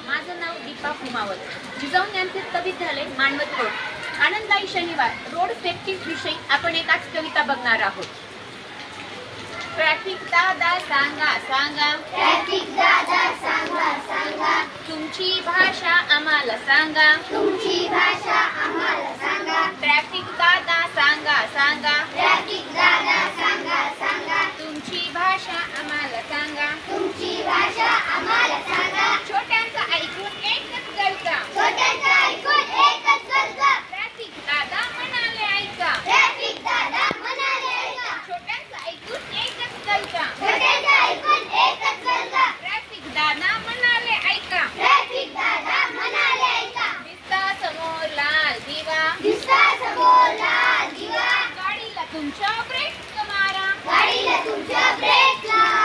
माझं नाव दीपा कुमावत. जिजाऊ ज्ञानतीर्थ विद्यालय मानवत रोड. आनंददायी शनिवार रोड सेफ्टी विषयी आपण एकाच कविता बघणार आहोत. ट्रॅफिक दादा सांगा सांगा, ट्रॅफिक दादा सांगा सांगा, तुमची भाषा आम्हाला सांगा, तुमची भाषा आम्हाला सांगा. ट्रॅफिक दादा सांगा सांगा, ट्रॅफिक दादा सांगा सांगा, तुमची भाषा आम्हाला सांगा. तुमची भाषा आम्हाला सांगा. छोट्यांचं ऐकून एकच गलका, छोट्यांचं ऐकून एकच गलका. ट्रॅफिक दादा म्हणाले ऐका, ट्रॅफिक दादा म्हणाले ऐका. छोट्यांचं ऐकून एकच गलका, छोट्यांचं ऐकून एकच गलका. ट्रॅफिक दादा म्हणाले ऐका. ट्रॅफिक दादा म्हणाले ऐका. दिसता समोर लाल दिवा, दिसता समोर लाल दिवा, गाडीला तुमच्या ब्रेक मारा. गाडीला तुमच्या ब्रेक लावा.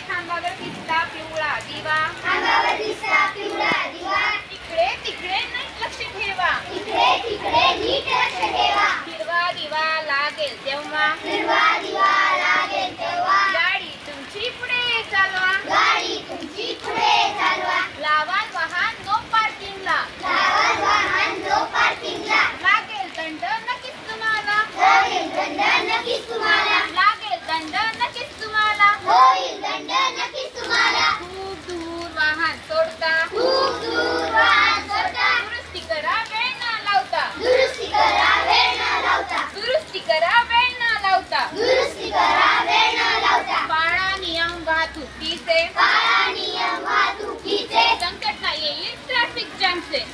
खांबावर दिसता पिवळा दिवा, अंगावर दिसता पिवळा दिवा. तिकडे तिकडे नीट लक्ष ठेवा. इकडे तिकडे नीट लक्ष ठेवा. हिरवा दिवा लागेल तेव्हा, हिरवा दिवा लागेल तेव्हा, गाडी तुमची पुढे चालवा. गाडी तुमची पुढे चालवा. लावा वाहन नो पार्किंगला, लावा वाहन नो पार्किंगला. लागेल दंड नक्कीच तुम्हाला, होईल दंड नक्कीच तुम्हाला. लागेल दंड नक्कीच तुम्हाला. होईल दंड नक्कीच तुम्हाला. खूप दूर वाहन सोडता, खूप दूर वाहन सोडता. दुरुस्ती करा वेळ न लावता, दुरुस्ती करा वेळ न लावता. दुरुस्ती करा वेळ न लावता. दुरुस्ती करा वेळ न लावता. पाळा नियम वाहतुकीचे, पाळा नियम वाहतुकीचे. संकट नाही येईल ट्रॅफिक जॅमचे.